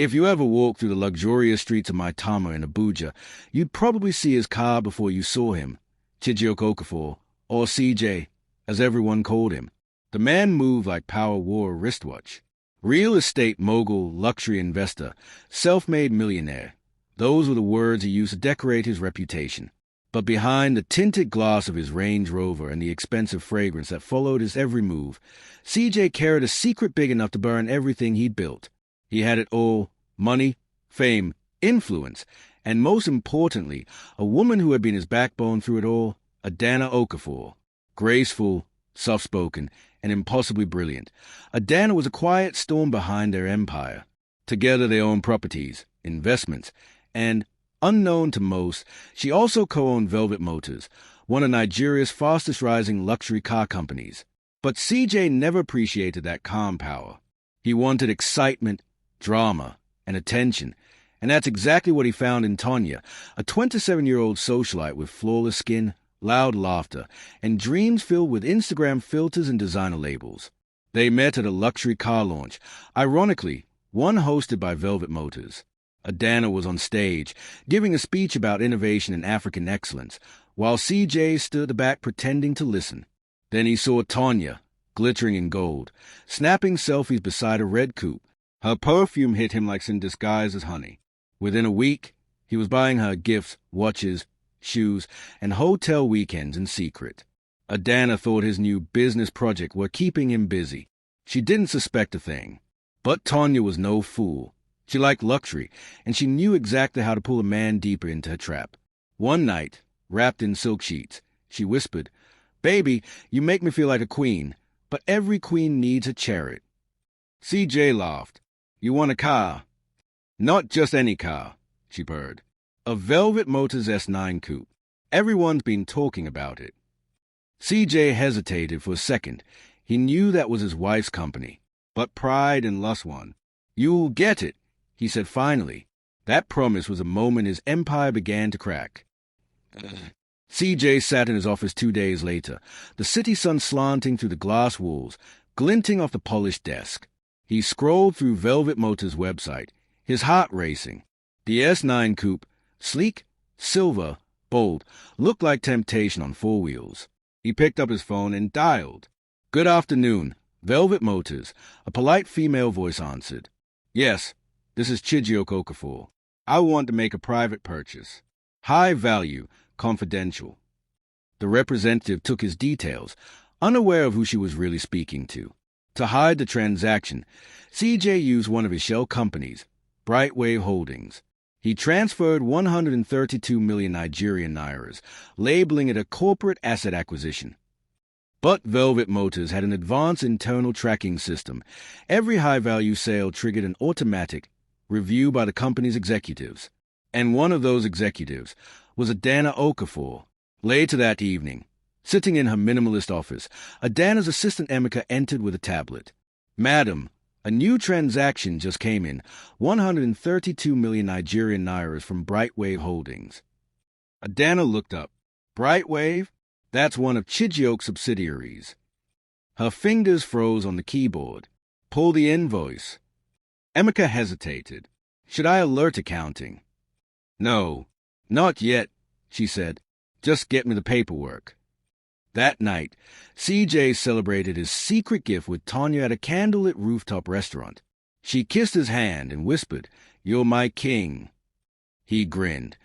If you ever walked through the luxurious streets of Maitama in Abuja, you'd probably see his car before you saw him, Adanna Okafor, or CJ, as everyone called him. The man moved like power wore a wristwatch. Real estate mogul, luxury investor, self-made millionaire. Those were the words he used to decorate his reputation. But behind the tinted glass of his Range Rover and the expensive fragrance that followed his every move, CJ carried a secret big enough to burn everything he'd built. He had it all: money, fame, influence, and most importantly, a woman who had been his backbone through it all, Adanna Okafor. Graceful, soft-spoken, and impossibly brilliant, Adanna was a quiet storm behind their empire. Together they owned properties, investments, and, unknown to most, she also co-owned Velvet Motors, one of Nigeria's fastest-rising luxury car companies. But CJ never appreciated that calm power. He wanted excitement, drama, and attention, and that's exactly what he found in Tonya, a 27-year-old socialite with flawless skin, loud laughter, and dreams filled with Instagram filters and designer labels. They met at a luxury car launch, ironically, one hosted by Velvet Motors. Adanna was on stage, giving a speech about innovation and African excellence, while CJ stood at the back pretending to listen. Then he saw Tonya, glittering in gold, snapping selfies beside a red coupe. Her perfume hit him like some disguise as honey. Within a week, he was buying her gifts, watches, shoes, and hotel weekends in secret. Adanna thought his new business project were keeping him busy. She didn't suspect a thing. But Tonya was no fool. She liked luxury, and she knew exactly how to pull a man deeper into her trap. One night, wrapped in silk sheets, she whispered, "Baby, you make me feel like a queen, but every queen needs a chariot." CJ laughed. "You want a car?" "Not just any car," she purred. "A Velvet Motors S9 coupe. Everyone's been talking about it." CJ hesitated for a second. He knew that was his wife's company, but pride and lust won. "You'll get it," he said finally. That promise was the moment his empire began to crack. CJ sat in his office 2 days later, the city sun slanting through the glass walls, glinting off the polished desk. He scrolled through Velvet Motors' website, his heart racing. The S9 coupe, sleek, silver, bold, looked like temptation on 4 wheels. He picked up his phone and dialed. "Good afternoon, Velvet Motors," a polite female voice answered. "Yes, this is Adanna Okafor. I want to make a private purchase. High value, confidential." The representative took his details, unaware of who she was really speaking to. To hide the transaction, CJ used one of his shell companies, Brightwave Holdings. He transferred 132 million Nigerian nairas, labeling it a corporate asset acquisition. But Velvet Motors had an advanced internal tracking system. Every high-value sale triggered an automatic review by the company's executives. And one of those executives was Adanna Okafor. Later that evening, sitting in her minimalist office, Adanna's assistant Emeka entered with a tablet. "Madam, a new transaction just came in, 132 million Nigerian nairas from Brightwave Holdings." Adanna looked up. "Brightwave? That's one of Chijioke's subsidiaries." Her fingers froze on the keyboard. "Pull the invoice." Emeka hesitated. "Should I alert accounting?" "No, not yet," she said. "Just get me the paperwork." That night, CJ celebrated his secret gift with Tonya at a candlelit rooftop restaurant. She kissed his hand and whispered, "You're my king." He grinned,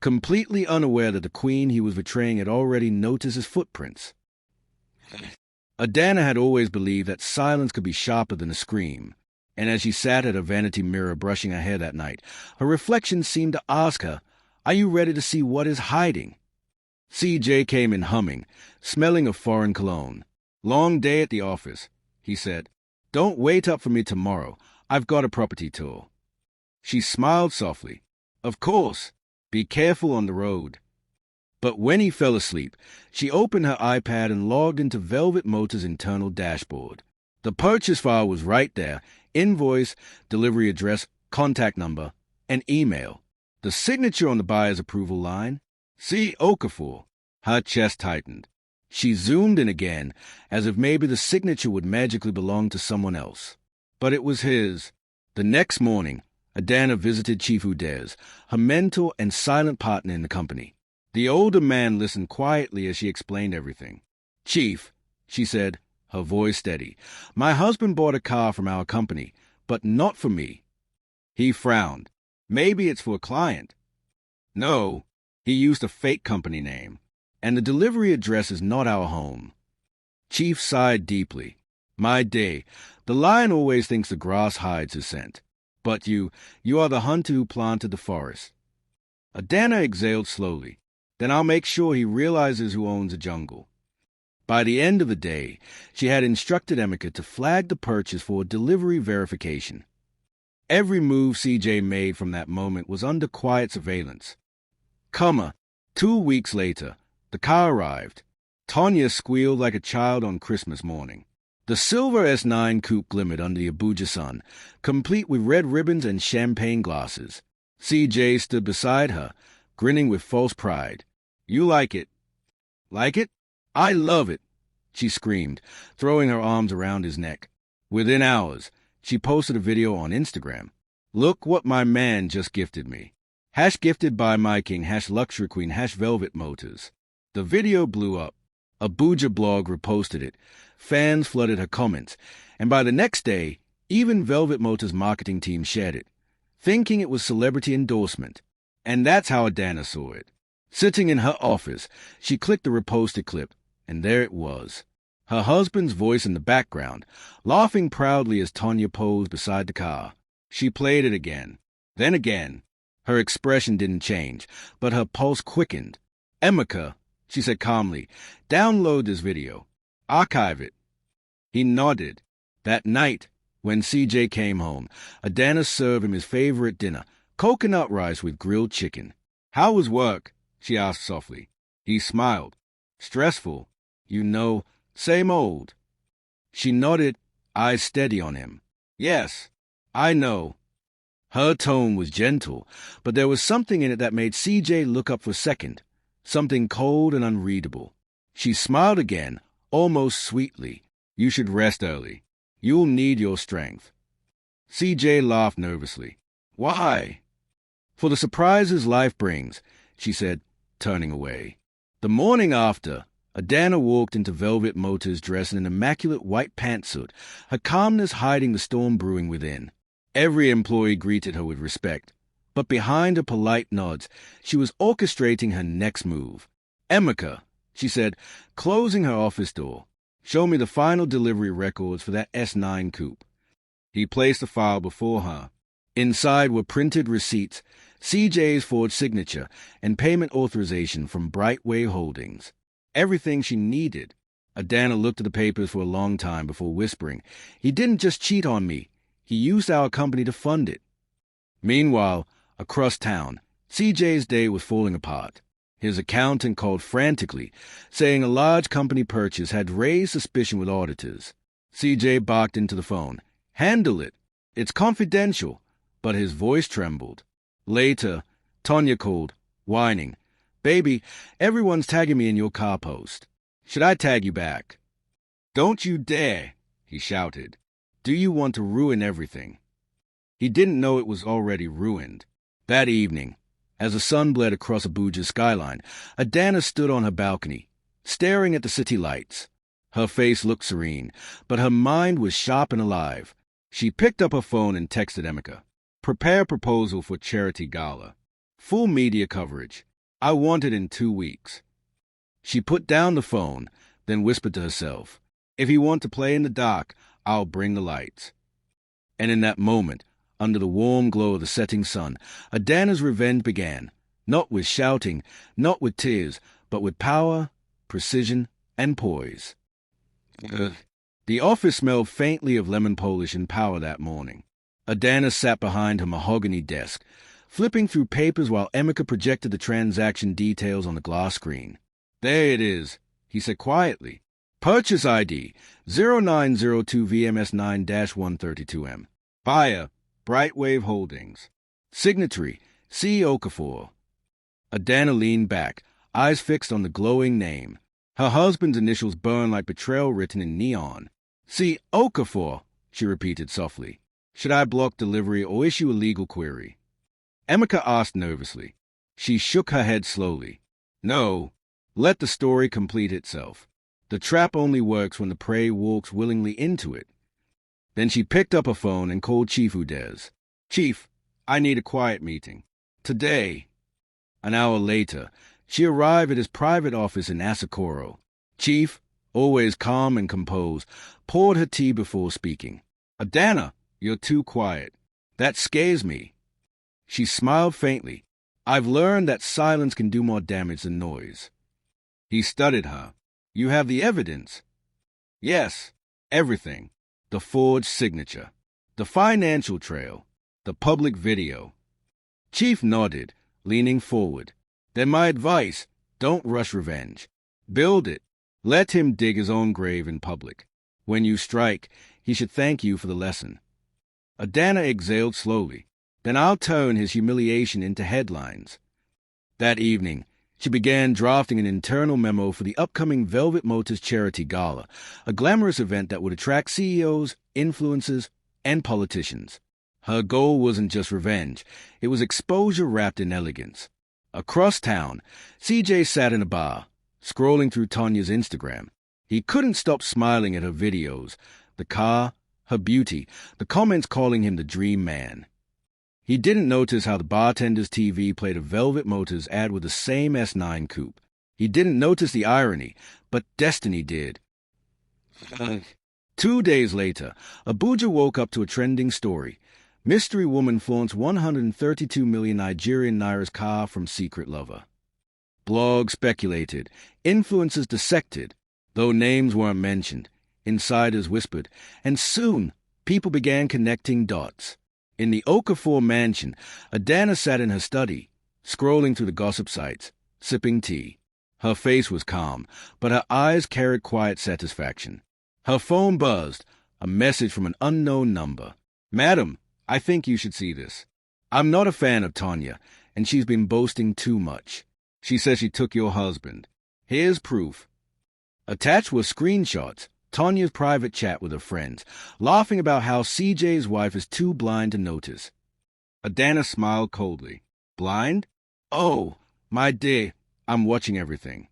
completely unaware that the queen he was betraying had already noticed his footprints. Adanna had always believed that silence could be sharper than a scream, and as she sat at her vanity mirror brushing her hair that night, her reflection seemed to ask her, "Are you ready to see what is hiding?" CJ came in humming, smelling of foreign cologne. "Long day at the office," he said. "Don't wait up for me tomorrow. I've got a property tour." She smiled softly. "Of course. Be careful on the road." But when he fell asleep, she opened her iPad and logged into Velvet Motors' internal dashboard. The purchase file was right there: invoice, delivery address, contact number, and email. The signature on the buyer's approval line, "C. Okafor." Her chest tightened. She zoomed in again, as if maybe the signature would magically belong to someone else. But it was his. The next morning, Adanna visited Chief Udez, her mentor and silent partner in the company. The older man listened quietly as she explained everything. "Chief," she said, her voice steady, "my husband bought a car from our company, but not for me." He frowned. "Maybe it's for a client." "No, he used a fake company name, and the delivery address is not our home." Chief sighed deeply. "My day, the lion always thinks the grass hides his scent. But you are the hunter who planted the forest." Adanna exhaled slowly. "Then I'll make sure he realizes who owns the jungle." By the end of the day, she had instructed Emeka to flag the purchase for delivery verification. Every move CJ made from that moment was under quiet surveillance. 2 weeks later, the car arrived. Tonya squealed like a child on Christmas morning. The silver S9 coupe glimmered under the Abuja sun, complete with red ribbons and champagne glasses. CJ stood beside her, grinning with false pride. "You like it?" "Like it? I love it!" she screamed, throwing her arms around his neck. Within hours, she posted a video on Instagram. "Look what my man just gifted me. #gifted by my king, #luxury queen, #velvet motors." The video blew up. Abuja blog reposted it. Fans flooded her comments. And by the next day, even Velvet Motors' marketing team shared it, thinking it was celebrity endorsement. And that's how Adanna saw it. Sitting in her office, she clicked the reposted clip, and there it was. Her husband's voice in the background, laughing proudly as Tonya posed beside the car. She played it again, then again. Her expression didn't change, but her pulse quickened. "Emeka," she said calmly, "download this video. Archive it." He nodded. That night, when CJ came home, Adanna served him his favorite dinner, coconut rice with grilled chicken. "How was work?" she asked softly. He smiled. "Stressful. Same old." She nodded, eyes steady on him. "Yes, I know." Her tone was gentle, but there was something in it that made CJ look up for a second, something cold and unreadable. She smiled again, almost sweetly. "You should rest early. You'll need your strength." CJ laughed nervously. "Why?" "For the surprises life brings," she said, turning away. The morning after, Adanna walked into Velvet Motors dressed in an immaculate white pantsuit, her calmness hiding the storm brewing within. Every employee greeted her with respect, but behind her polite nods, she was orchestrating her next move. "Emeka," she said, closing her office door, "show me the final delivery records for that S9 coupe." He placed the file before her. Inside were printed receipts, CJ's forged signature, and payment authorization from Brightway Holdings. Everything she needed. Adanna looked at the papers for a long time before whispering, "He didn't just cheat on me. He used our company to fund it." Meanwhile, across town, CJ's day was falling apart. His accountant called frantically, saying a large company purchase had raised suspicion with auditors. CJ barked into the phone. "Handle it. It's confidential." But his voice trembled. Later, Tonya called, whining, "Baby, everyone's tagging me in your car post. Should I tag you back?" "Don't you dare," he shouted. "Do you want to ruin everything?" He didn't know it was already ruined. That evening, as the sun bled across Abuja's skyline, Adanna stood on her balcony, staring at the city lights. Her face looked serene, but her mind was sharp and alive. She picked up her phone and texted Emeka. "Prepare proposal for charity gala. Full media coverage. I want it in 2 weeks." She put down the phone, then whispered to herself, "If you want to play in the dark, I'll bring the lights." And in that moment, under the warm glow of the setting sun, Adanna's revenge began, not with shouting, not with tears, but with power, precision, and poise. The office smelled faintly of lemon polish and power that morning. Adanna sat behind her mahogany desk, flipping through papers while Emeka projected the transaction details on the glass screen. "There it is," he said quietly. "Purchase ID 0902 VMS9-132M. Buyer, Brightwave Holdings. Signatory, C. Okafor." Adanna leaned back, eyes fixed on the glowing name. Her husband's initials burned like betrayal written in neon. "C. Okafor," she repeated softly. Should I block delivery or issue a legal query? Emeka asked nervously. She shook her head slowly. No. Let the story complete itself. The trap only works when the prey walks willingly into it. Then she picked up her phone and called Chief Udez. Chief, I need a quiet meeting. Today. An hour later, she arrived at his private office in Asakoro. Chief, always calm and composed, poured her tea before speaking. Adanna, you're too quiet. That scares me. She smiled faintly. I've learned that silence can do more damage than noise. He studied her. You have the evidence? Yes, everything. The forged signature, the financial trail, the public video. Chief nodded, leaning forward. Then my advice, don't rush revenge. Build it. Let him dig his own grave in public. When you strike, he should thank you for the lesson. Adanna exhaled slowly. Then I'll turn his humiliation into headlines. That evening, she began drafting an internal memo for the upcoming Velvet Motors charity gala, a glamorous event that would attract CEOs, influencers, and politicians. Her goal wasn't just revenge, it was exposure wrapped in elegance. Across town, CJ sat in a bar, scrolling through Tanya's Instagram. He couldn't stop smiling at her videos, the car, her beauty, the comments calling him the dream man. He didn't notice how the bartender's TV played a Velvet Motors ad with the same S9 coupe. He didn't notice the irony, but destiny did. 2 days later, Abuja woke up to a trending story. Mystery woman flaunts 132 million Nigerian naira's car from secret lover. Blogs speculated, influencers dissected, though names weren't mentioned. Insiders whispered, and soon people began connecting dots. In the Okafor mansion, Adanna sat in her study, scrolling through the gossip sites, sipping tea. Her face was calm, but her eyes carried quiet satisfaction. Her phone buzzed, a message from an unknown number. Madam, I think you should see this. I'm not a fan of Tanya, and she's been boasting too much. She says she took your husband. Here's proof. Attached were screenshots, Tanya's private chat with her friends, laughing about how CJ's wife is too blind to notice. Adanna smiled coldly. Blind? Oh, my dear, I'm watching everything.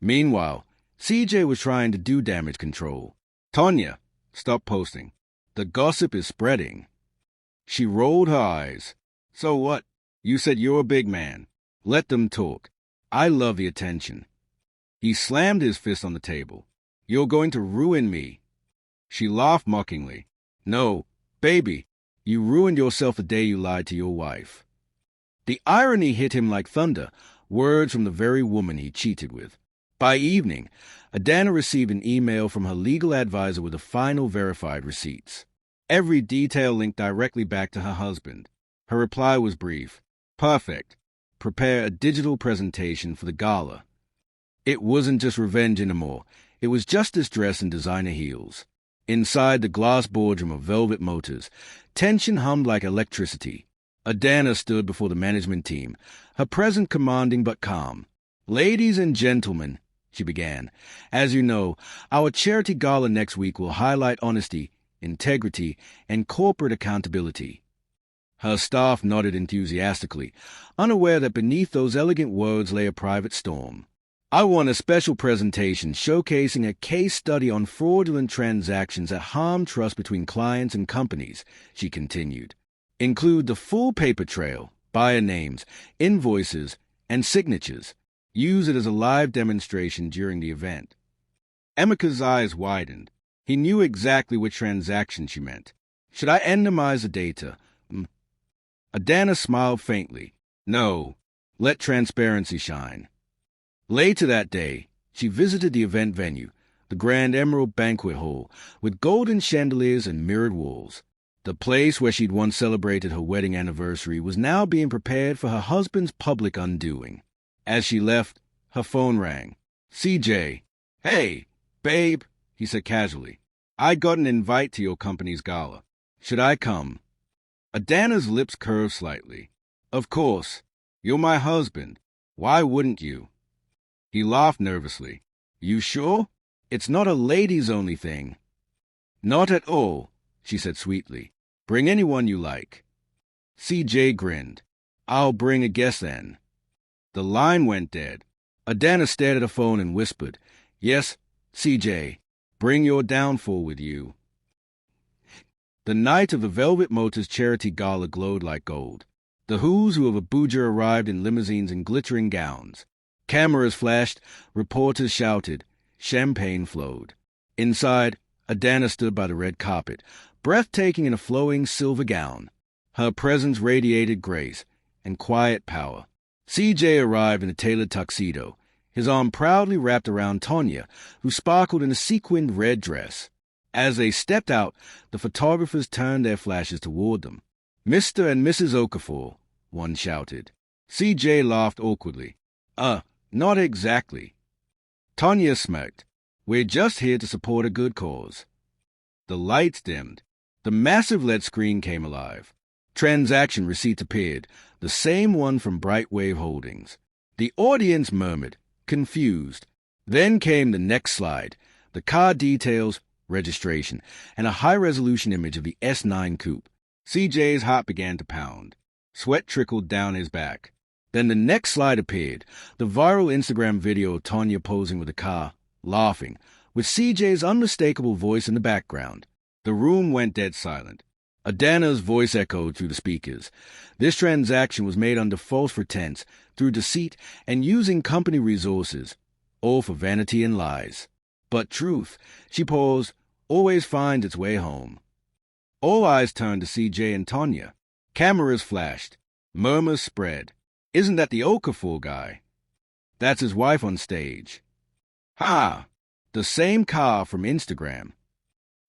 Meanwhile, CJ was trying to do damage control. Tanya, stop posting. The gossip is spreading. She rolled her eyes. So what? You said you're a big man. Let them talk. I love the attention. He slammed his fist on the table. You're going to ruin me. She laughed mockingly. No, baby, you ruined yourself the day you lied to your wife. The irony hit him like thunder, words from the very woman he cheated with. By evening, Adanna received an email from her legal advisor with the final verified receipts. Every detail linked directly back to her husband. Her reply was brief. Perfect. Prepare a digital presentation for the gala. It wasn't just revenge anymore. It was justice dressed in designer heels. Inside the glass boardroom of Velvet Motors, tension hummed like electricity. Adanna stood before the management team, her presence commanding but calm. Ladies and gentlemen, she began, as you know, our charity gala next week will highlight honesty, integrity, and corporate accountability. Her staff nodded enthusiastically, unaware that beneath those elegant words lay a private storm. I want a special presentation showcasing a case study on fraudulent transactions that harm trust between clients and companies, she continued. Include the full paper trail, buyer names, invoices, and signatures. Use it as a live demonstration during the event. Emeka's eyes widened. He knew exactly which transaction she meant. Should I anonymize the data? Adanna smiled faintly. No, let transparency shine. Later that day, she visited the event venue, the Grand Emerald Banquet Hall, with golden chandeliers and mirrored walls. The place where she'd once celebrated her wedding anniversary was now being prepared for her husband's public undoing. As she left, her phone rang. CJ. Hey, babe, he said casually. I got an invite to your company's gala. Should I come? Adanna's lips curved slightly. Of course. You're my husband. Why wouldn't you? He laughed nervously. You sure? It's not a ladies-only thing. Not at all, she said sweetly. Bring anyone you like. CJ grinned. I'll bring a guest then. The line went dead. Adanna stared at her phone and whispered, Yes, CJ, bring your downfall with you. The night of the Velvet Motors charity gala glowed like gold. The who's who of Abuja arrived in limousines and glittering gowns. Cameras flashed, reporters shouted, champagne flowed. Inside, Adanna stood by the red carpet, breathtaking in a flowing silver gown. Her presence radiated grace and quiet power. CJ arrived in a tailored tuxedo, his arm proudly wrapped around Tonya, who sparkled in a sequined red dress. As they stepped out, the photographers turned their flashes toward them. Mr. and Mrs. Okafor, one shouted. CJ laughed awkwardly. Not exactly. Tonya smirked. We're just here to support a good cause. The lights dimmed. The massive LED screen came alive. Transaction receipts appeared, the same one from Brightwave Holdings. The audience murmured, confused. Then came the next slide, the car details, registration, and a high-resolution image of the S9 coupe. CJ's heart began to pound. Sweat trickled down his back. Then the next slide appeared, the viral Instagram video of Tonya posing with the car, laughing, with CJ's unmistakable voice in the background. The room went dead silent. Adanna's voice echoed through the speakers. This transaction was made under false pretense, through deceit, and using company resources, all for vanity and lies. But truth, she paused, always finds its way home. All eyes turned to CJ and Tonya. Cameras flashed. Murmurs spread. Isn't that the Okafor guy? That's his wife on stage. Ha! The same car from Instagram.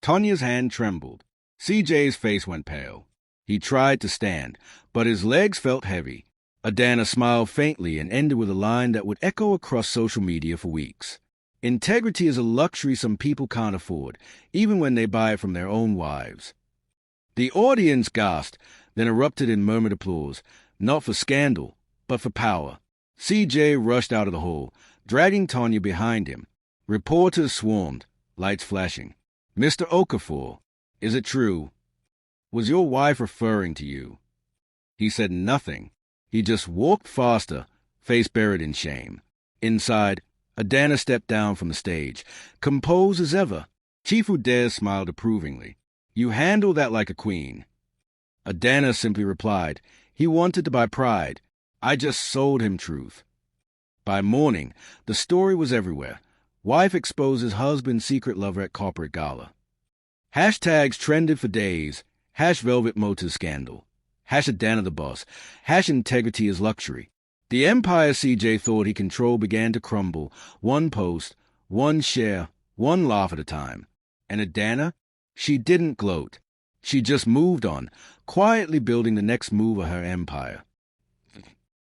Tonya's hand trembled. CJ's face went pale. He tried to stand, but his legs felt heavy. Adanna smiled faintly and ended with a line that would echo across social media for weeks. Integrity is a luxury some people can't afford, even when they buy it from their own wives. The audience gasped, then erupted in murmured applause, not for scandal, but for power. CJ rushed out of the hall, dragging Tonya behind him. Reporters swarmed, lights flashing. Mr. Okafor, is it true? Was your wife referring to you? He said nothing. He just walked faster, face buried in shame. Inside, Adanna stepped down from the stage, composed as ever. Chief Udez smiled approvingly. You handled that like a queen. Adanna simply replied, he wanted to buy pride. I just sold him truth. By morning, the story was everywhere. Wife exposes husband's secret lover at corporate gala. Hashtags trended for days. #Velvet Motors scandal. #Adanna the boss. #integrity is luxury. The empire CJ thought he controlled began to crumble, one post, one share, one laugh at a time. And Adanna? She didn't gloat. She just moved on, quietly building the next move of her empire.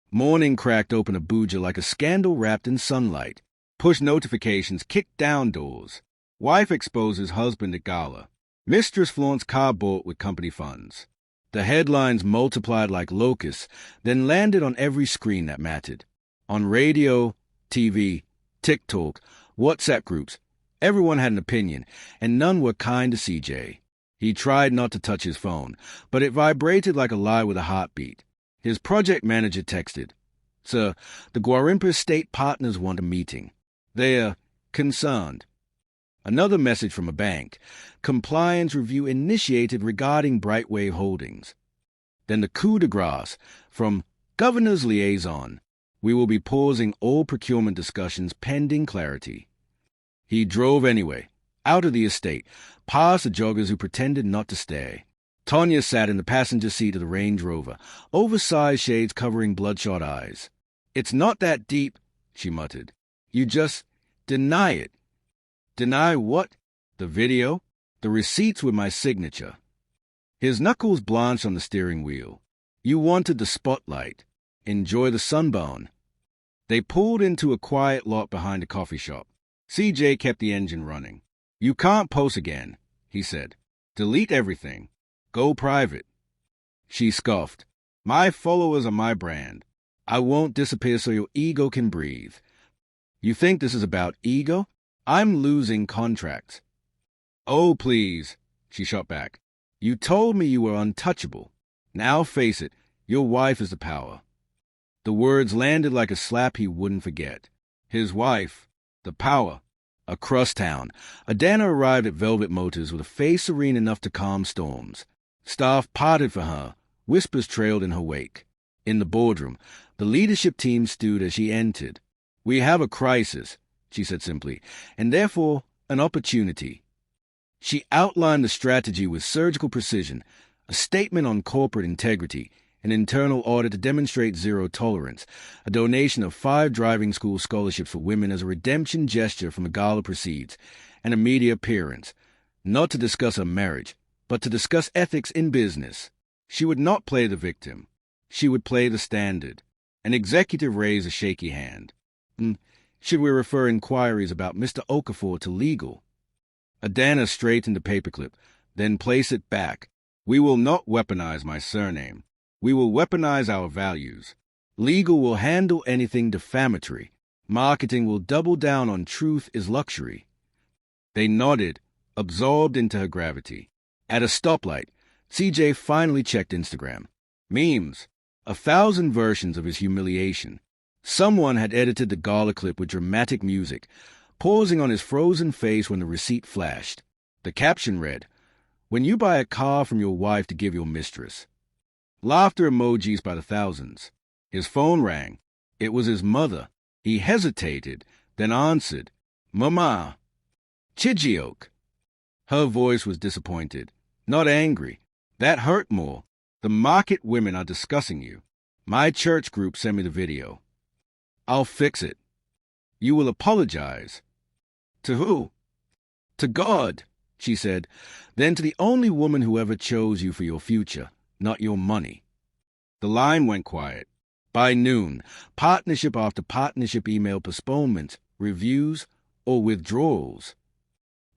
Morning cracked open Abuja like a scandal wrapped in sunlight. Push notifications kicked down doors. Wife exposes husband at gala. Mistress flaunts car bought with company funds. The headlines multiplied like locusts, then landed on every screen that mattered. On radio, TV, TikTok, WhatsApp groups, everyone had an opinion, and none were kind to CJ. He tried not to touch his phone, but it vibrated like a lie with a heartbeat. His project manager texted, Sir, the Guarimpa State partners want a meeting. They're concerned. Another message from a bank. Compliance review initiated regarding Brightwave Holdings. Then the coup de grace from Governor's Liaison. We will be pausing all procurement discussions pending clarity. He drove anyway, out of the estate, past the joggers who pretended not to stay. Tonya sat in the passenger seat of the Range Rover, oversized shades covering bloodshot eyes. It's not that deep, she muttered. You just deny it. Deny what? The video? The receipts with my signature. His knuckles blanched on the steering wheel. You wanted the spotlight. Enjoy the sunburn. They pulled into a quiet lot behind a coffee shop. CJ kept the engine running. You can't post again, he said. Delete everything. Go private. She scoffed. My followers are my brand. I won't disappear so your ego can breathe. You think this is about ego? I'm losing contracts. Oh, please, she shot back. You told me you were untouchable. Now face it, your wife is the power. The words landed like a slap he wouldn't forget. His wife, the power. Across town, Adanna arrived at Velvet Motors with a face serene enough to calm storms. Staff parted for her. Whispers trailed in her wake. In the boardroom, the leadership team stewed as she entered. "We have a crisis," she said simply, "and therefore an opportunity." She outlined the strategy with surgical precision, a statement on corporate integrity, an internal audit to demonstrate zero tolerance, a donation of 5 driving school scholarships for women as a redemption gesture from the gala proceeds, and a media appearance, not to discuss her marriage, but to discuss ethics in business. She would not play the victim. She would play the standard. An executive raised a shaky hand. Should we refer inquiries about Mr. Okafor to legal? Adanna straightened the paperclip, then placed it back. "We will not weaponize my surname. We will weaponize our values. Legal will handle anything defamatory. Marketing will double down on truth is luxury." They nodded, absorbed into her gravity. At a stoplight, CJ finally checked Instagram. Memes. 1,000 versions of his humiliation. Someone had edited the gala clip with dramatic music, pausing on his frozen face when the receipt flashed. The caption read, "When you buy a car from your wife to give your mistress." Laughter emojis by the thousands. His phone rang. It was his mother. He hesitated, then answered, "Mama." "Chijioke." Her voice was disappointed, not angry. "That hurt more. The market women are discussing you. My church group sent me the video. I'll fix it." "You will apologize." "To who?" "To God," she said, "then to the only woman who ever chose you for your future, not your money." The line went quiet. By noon, partnership after partnership email postponements, reviews, or withdrawals.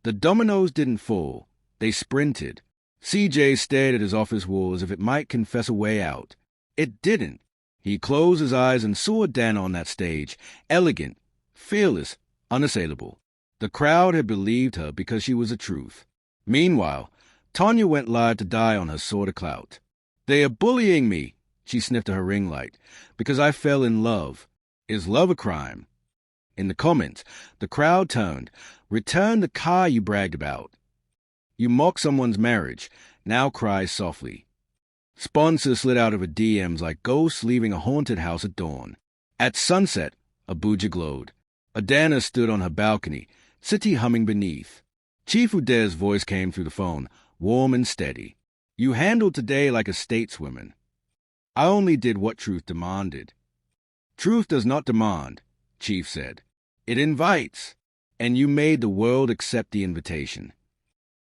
The dominoes didn't fall. They sprinted. CJ stared at his office wall as if it might confess a way out. It didn't. He closed his eyes and saw Adanna on that stage, elegant, fearless, unassailable. The crowd had believed her because she was the truth. Meanwhile, Tanya went live to die on her sword of clout. "They are bullying me," she sniffed at her ring light, "because I fell in love. Is love a crime?" In the comments, the crowd turned. "Return the car you bragged about." You mock someone's marriage, now cry softly. Sponsors slid out of her DMs like ghosts leaving a haunted house at dawn. At sunset, Abuja glowed. Adanna stood on her balcony, city humming beneath. Chief Ude's voice came through the phone, warm and steady. "You handled today like a stateswoman." "I only did what truth demanded." "Truth does not demand," Chief said. "It invites, and you made the world accept the invitation."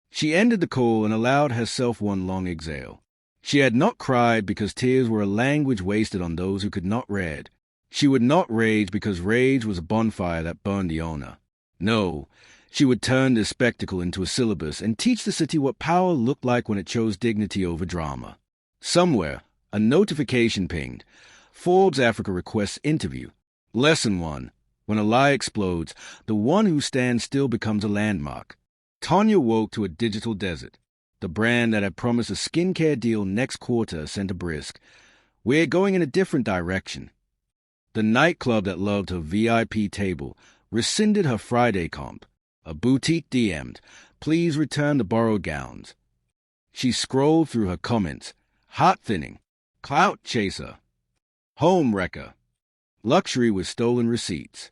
She ended the call and allowed herself one long exhale. She had not cried because tears were a language wasted on those who could not read. She would not rage because rage was a bonfire that burned the owner. No, she would turn this spectacle into a syllabus and teach the city what power looked like when it chose dignity over drama. Somewhere, a notification pinged. Forbes Africa requests interview. Lesson 1. When a lie explodes, the one who stands still becomes a landmark. Tanya woke to a digital desert. The brand that had promised a skincare deal next quarter sent a brisk. "We're going in a different direction." The nightclub that loved her VIP table rescinded her Friday comp. A boutique DM'd, "Please return the borrowed gowns." She scrolled through her comments. Hot thinning. Clout chaser. Home wrecker. Luxury with stolen receipts.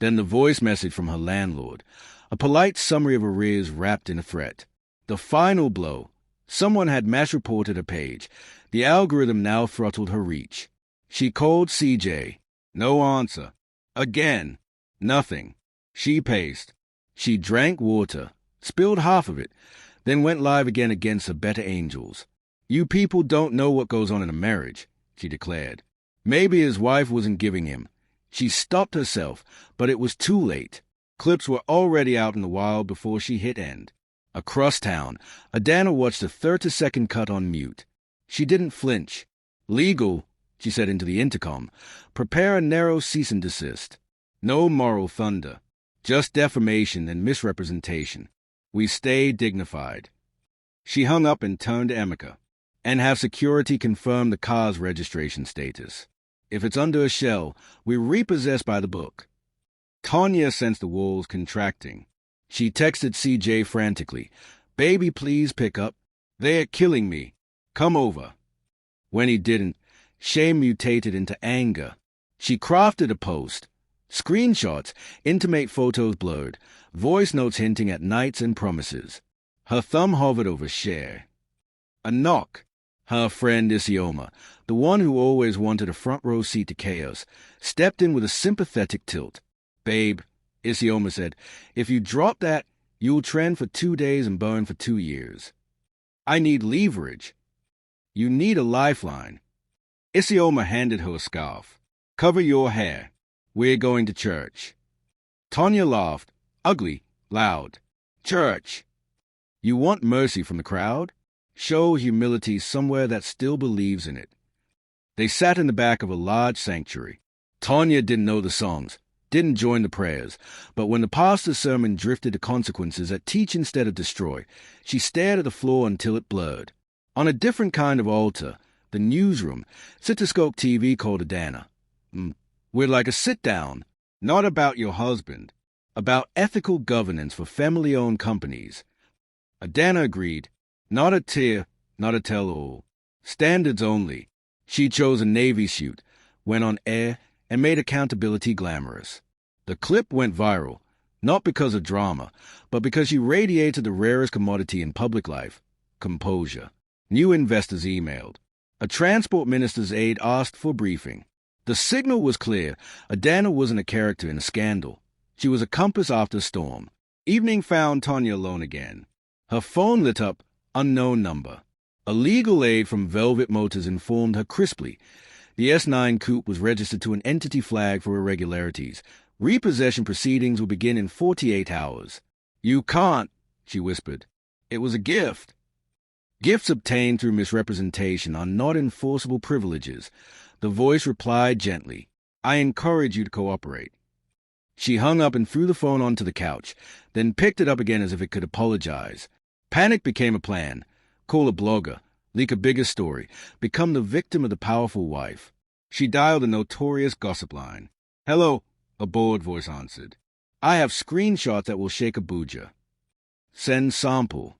Then the voice message from her landlord. A polite summary of arrears wrapped in a threat. The final blow. Someone had mass reported her page. The algorithm now throttled her reach. She called CJ. No answer. Again. Nothing. She paced. She drank water, spilled half of it, then went live again against her better angels. "You people don't know what goes on in a marriage," she declared. Maybe his wife wasn't giving him. She stopped herself, but it was too late. Clips were already out in the wild before she hit end. Across town, Adanna watched a 30-second cut on mute. She didn't flinch. "Legal," she said into the intercom. "Prepare a narrow cease and desist. No moral thunder. Just defamation and misrepresentation. We stay dignified." She hung up and turned to Emeka. And have security confirm the car's registration status. If it's under a shell, we're repossessed by the book. Tanya sensed the walls contracting. She texted CJ frantically. Baby, please pick up. They're killing me. Come over. When he didn't, shame mutated into anger. She crafted a post. Screenshots, intimate photos blurred, voice notes hinting at nights and promises. Her thumb hovered over share. A knock. Her friend Isioma, the one who always wanted a front-row seat to chaos, stepped in with a sympathetic tilt. Babe, Isioma said, if you drop that, you'll trend for 2 days and burn for 2 years. I need leverage. You need a lifeline. Isioma handed her a scarf. Cover your hair. We're going to church. Tanya laughed, ugly, loud. Church. You want mercy from the crowd? Show humility somewhere that still believes in it. They sat in the back of a large sanctuary. Tanya didn't know the songs, didn't join the prayers, but when the pastor's sermon drifted to consequences that teach instead of destroy, she stared at the floor until it blurred. On a different kind of altar, the newsroom, Citoscope TV called Adanna. We're like a sit-down, not about your husband, about ethical governance for family-owned companies. Adanna agreed. Not a tear, not a tell-all. Standards only. She chose a Navy suit, went on air, and made accountability glamorous. The clip went viral, not because of drama, but because she radiated the rarest commodity in public life, composure. New investors emailed. A transport minister's aide asked for briefing. The signal was clear. Adanna wasn't a character in a scandal. She was a compass after a storm. Evening found Tanya alone again. Her phone lit up. Unknown number. A legal aide from Velvet Motors informed her crisply. The S9 coupe was registered to an entity flag for irregularities. Repossession proceedings will begin in 48 hours. You can't, she whispered. It was a gift. Gifts obtained through misrepresentation are not enforceable privileges. The voice replied gently. I encourage you to cooperate. She hung up and threw the phone onto the couch, then picked it up again as if it could apologize. Panic became a plan. Call a blogger, leak a bigger story, become the victim of the powerful wife. She dialed a notorious gossip line. Hello, a bored voice answered. I have screenshots that will shake Abuja. Send sample.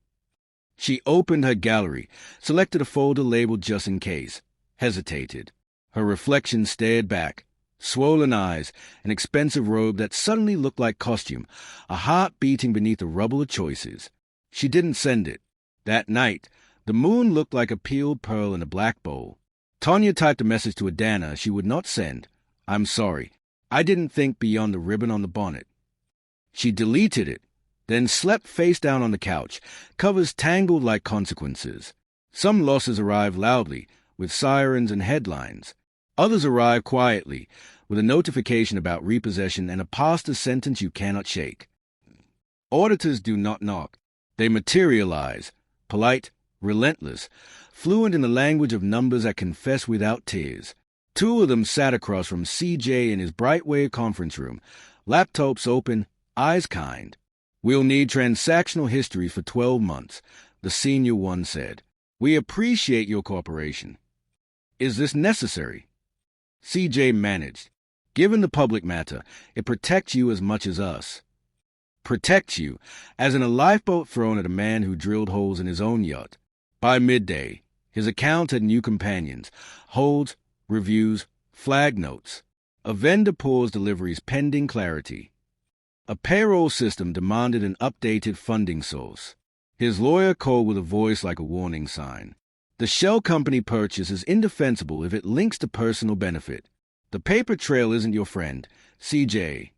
She opened her gallery, selected a folder labeled just in case, hesitated. Her reflection stared back. Swollen eyes, an expensive robe that suddenly looked like costume, a heart beating beneath the rubble of choices. She didn't send it. That night, the moon looked like a peeled pearl in a black bowl. Tanya typed a message to Adanna she would not send. I'm sorry. I didn't think beyond the ribbon on the bonnet. She deleted it, then slept face down on the couch, covers tangled like consequences. Some losses arrived loudly, with sirens and headlines. Others arrived quietly, with a notification about repossession and a pastor's sentence you cannot shake. Auditors do not knock. They materialize, polite, relentless, fluent in the language of numbers that confess without tears. 2 of them sat across from CJ in his Brightway conference room, laptops open, eyes kind. We'll need transactional history for 12 months, the senior one said. We appreciate your cooperation. Is this necessary? CJ managed. Given the public matter, it protects you as much as us. Protects you, as in a lifeboat thrown at a man who drilled holes in his own yacht. By midday, his account had new companions, holds, reviews, flag notes. A vendor paused deliveries pending clarity. A payroll system demanded an updated funding source. His lawyer called with a voice like a warning sign. The shell company purchase is indefensible if it links to personal benefit. The paper trail isn't your friend, CJ.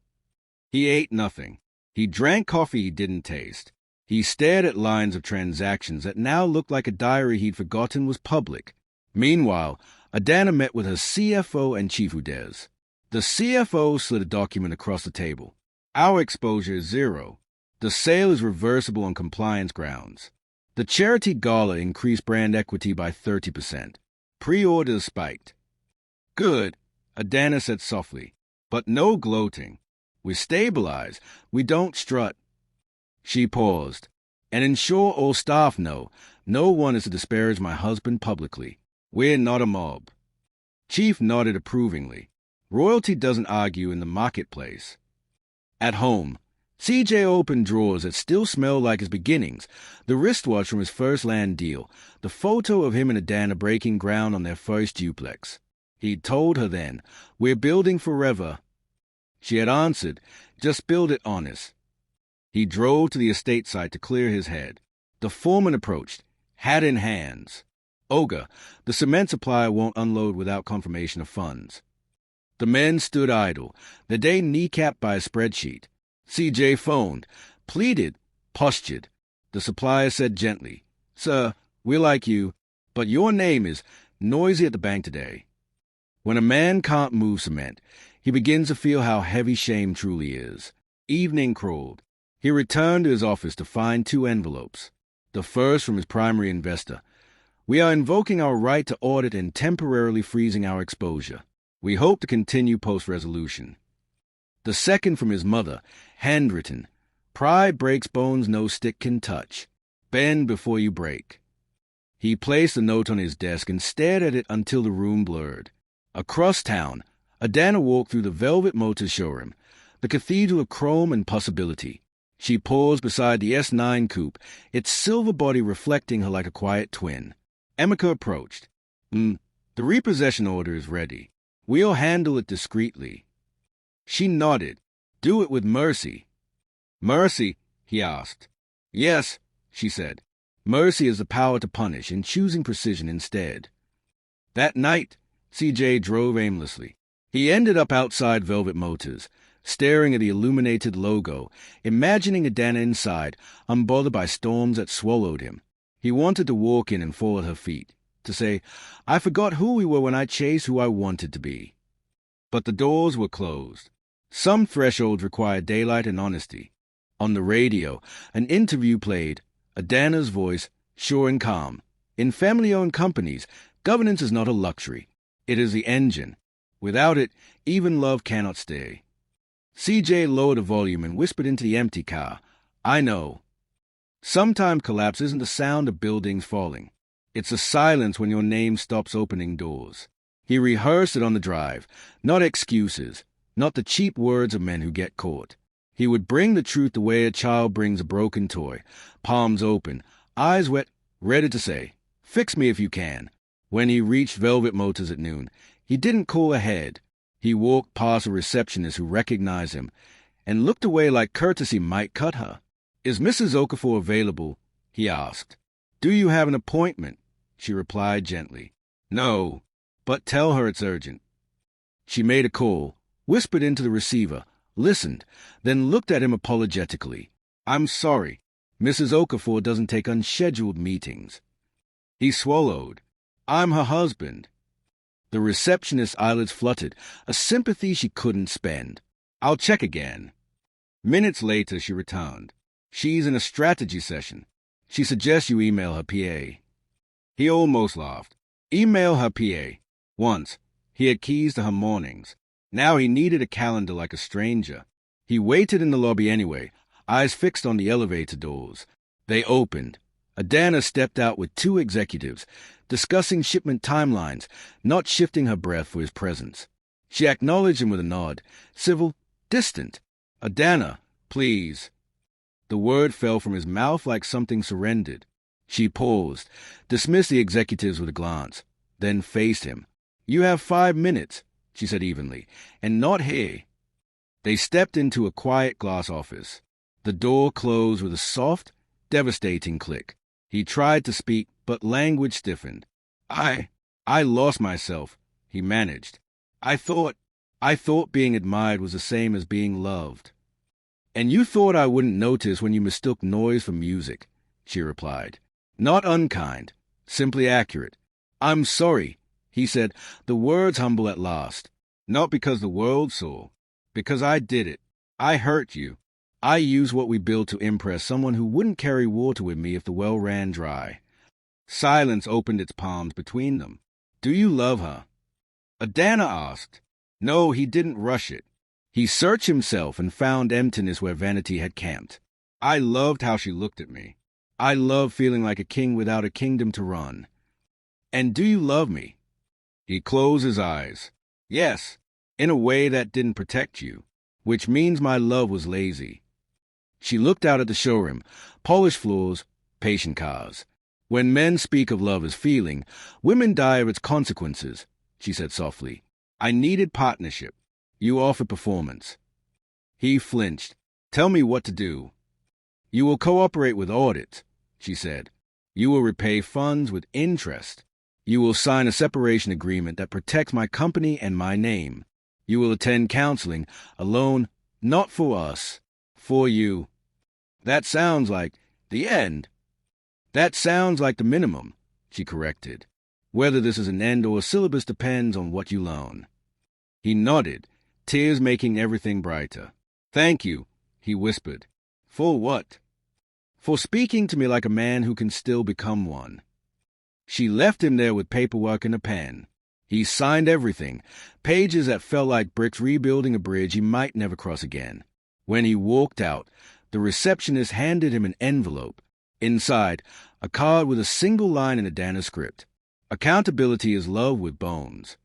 He ate nothing. He drank coffee he didn't taste. He stared at lines of transactions that now looked like a diary he'd forgotten was public. Meanwhile, Adanna met with her CFO and Chief Udez. The CFO slid a document across the table. Our exposure is 0. The sale is reversible on compliance grounds. The charity gala increased brand equity by 30%. Pre-orders spiked. Good, Adanna said softly, but no gloating. We stabilize. We don't strut. She paused. And ensure all staff know, No one is to disparage my husband publicly. We're not a mob. Chief nodded approvingly. Royalty doesn't argue in the marketplace. At home, CJ opened drawers that still smelled like his beginnings, the wristwatch from his first land deal, the photo of him and Adanna breaking ground on their first duplex. He'd told her then, "We're building forever." She had answered, "Just build it honest." He drove to the estate site to clear his head. The foreman approached, hat in hands. "Olga, the cement supplier won't unload without confirmation of funds." The men stood idle, their day kneecapped by a spreadsheet. CJ phoned, pleaded, postured. The supplier said gently, "Sir, we're like you, but your name is noisy at the bank today." When a man can't move cement, he begins to feel how heavy shame truly is. Evening crawled. He returned to his office to find 2 envelopes. The first from his primary investor. "We are invoking our right to audit and temporarily freezing our exposure. We hope to continue post-resolution." The second from his mother, handwritten, "Pride breaks bones no stick can touch. Bend before you break." He placed the note on his desk and stared at it until the room blurred. Across town, Adanna walked through the Velvet Motors showroom, the cathedral of chrome and possibility. She paused beside the S9 coupe, its silver body reflecting her like a quiet twin. Emeka approached. The repossession order is ready. We'll handle it discreetly." She nodded. "Do it with mercy." "Mercy?" he asked. "Yes," she said. "Mercy is the power to punish, and choosing precision instead." That night, CJ drove aimlessly. He ended up outside Velvet Motors, staring at the illuminated logo, imagining Adanna inside, unbothered by storms that swallowed him. He wanted to walk in and fall at her feet, to say, "I forgot who we were when I chased who I wanted to be." But the doors were closed. Some thresholds require daylight and honesty. On the radio, an interview played, Adanna's voice, sure and calm. "In family-owned companies, governance is not a luxury. It is the engine. Without it, even love cannot stay." CJ lowered the volume and whispered into the empty car, "I know. Sometimes collapse isn't the sound of buildings falling. It's the silence when your name stops opening doors." He rehearsed it on the drive, not excuses, not the cheap words of men who get caught. He would bring the truth the way a child brings a broken toy, palms open, eyes wet, ready to say, "Fix me if you can." When he reached Velvet Motors at noon, he didn't call ahead. He walked past a receptionist who recognized him and looked away like courtesy might cut her. "Is Mrs. Okafor available?" he asked. "Do you have an appointment?" She replied gently, "No, but tell her it's urgent." She made a call, whispered into the receiver, listened, then looked at him apologetically. "I'm sorry. Mrs. Okafor doesn't take unscheduled meetings." He swallowed. "I'm her husband." The receptionist's eyelids fluttered, a sympathy she couldn't spend. "I'll check again." Minutes later, she returned. "She's in a strategy session. She suggests you email her PA." He almost laughed. Email her PA. Once, he had keys to her mornings. Now he needed a calendar like a stranger. He waited in the lobby anyway, eyes fixed on the elevator doors. They opened. Adanna stepped out with 2 executives, discussing shipment timelines, not shifting her breath for his presence. She acknowledged him with a nod, civil, distant. "Adanna, please." The word fell from his mouth like something surrendered. She paused, dismissed the executives with a glance, then faced him. "You have 5 minutes, she said evenly, "and not here." They stepped into a quiet glass office. The door closed with a soft, devastating click. He tried to speak, but language stiffened. I lost myself," he managed. I thought being admired was the same as being loved." "And you thought I wouldn't notice when you mistook noise for music," she replied. Not unkind, simply accurate. "I'm sorry," he said, the words humble at last. "Not because the world saw. Because I did it. I hurt you. I used what we built to impress someone who wouldn't carry water with me if the well ran dry." Silence opened its palms between them. "Do you love her?" Adanna asked. No, he didn't rush it. He searched himself and found emptiness where vanity had camped. "I loved how she looked at me. I love feeling like a king without a kingdom to run. And do you love me? He closed his eyes. Yes, in a way that didn't protect you, which means my love was lazy. She looked out at the showroom, polished floors, patient cars. When men speak of love as feeling, women die of its consequences, she said softly. I needed partnership. You offered performance. He flinched. Tell me what to do. You will cooperate with audits, she said. You will repay funds with interest. You will sign a separation agreement that protects my company and my name. You will attend counseling, alone, not for us, for you. That sounds like the end. That sounds like the minimum, she corrected. Whether this is an end or a syllabus depends on what you learn. He nodded, tears making everything brighter. Thank you, he whispered. For what? For speaking to me like a man who can still become one. She left him there with paperwork and a pen. He signed everything, pages that felt like bricks rebuilding a bridge he might never cross again. When he walked out, the receptionist handed him an envelope. Inside, a card with a single line in Adanna's script. Accountability is love with bones.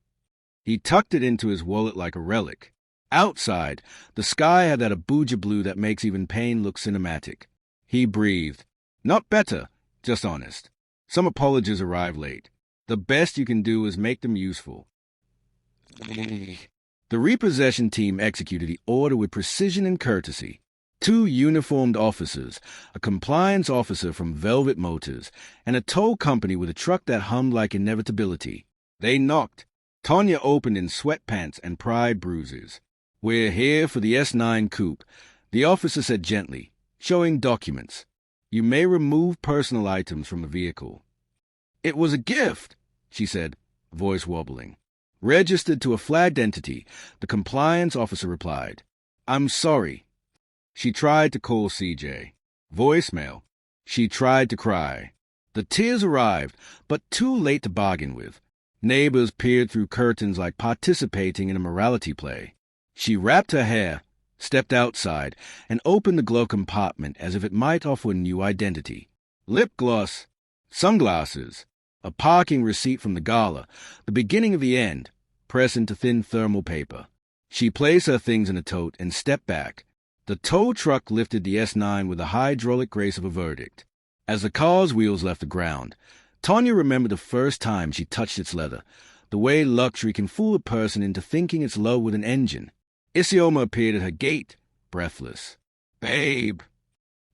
He tucked it into his wallet like a relic. Outside, the sky had that Abuja blue that makes even pain look cinematic. He breathed. Not better, just honest. Some apologies arrive late. The best you can do is make them useful. The repossession team executed the order with precision and courtesy. 2 uniformed officers, a compliance officer from Velvet Motors, and a tow company with a truck that hummed like inevitability. They knocked. Tonya opened in sweatpants and pride bruises. We're here for the S9 coupe, the officer said gently, showing documents. You may remove personal items from the vehicle. It was a gift, she said, voice wobbling. Registered to a flagged entity, the compliance officer replied. I'm sorry. She tried to call CJ. Voicemail. She tried to cry. The tears arrived, but too late to bargain with. Neighbors peered through curtains like participating in a morality play. She wrapped her hair, stepped outside, and opened the glove compartment as if it might offer a new identity. Lip gloss, sunglasses, a parking receipt from the gala, the beginning of the end, pressed into thin thermal paper. She placed her things in a tote and stepped back. The tow truck lifted the S9 with the hydraulic grace of a verdict. As the car's wheels left the ground, Tonya remembered the first time she touched its leather, the way luxury can fool a person into thinking it's love with an engine. Isioma appeared at her gate, breathless. Babe.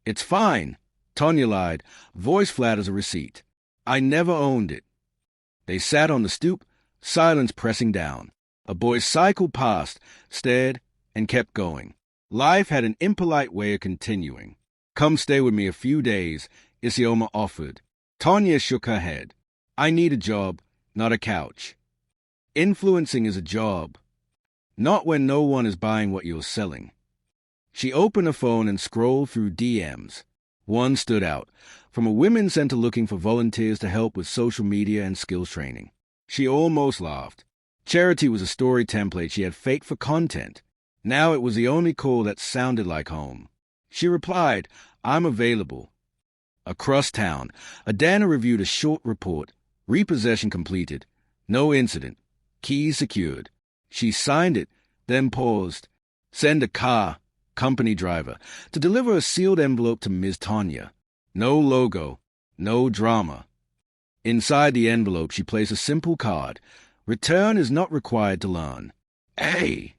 It's fine, Tonya lied, voice flat as a receipt. I never owned it. They sat on the stoop, silence pressing down. A boy cycled past, stared, and kept going. Life had an impolite way of continuing. Come stay with me a few days, Isioma offered. Tonya shook her head. I need a job, not a couch. Influencing is a job. Not when no one is buying what you're selling. She opened her phone and scrolled through DMs. One stood out, from a women's center looking for volunteers to help with social media and skills training. She almost laughed. Charity was a story template she had faked for content. Now it was the only call that sounded like home. She replied, I'm available. Across town, Adanna reviewed a short report. Repossession completed. No incident. Keys secured. She signed it, then paused. Send a car, company driver, to deliver a sealed envelope to Ms. Tonya. No logo, no drama. Inside the envelope, she placed a simple card. Return is not required to learn. Hey!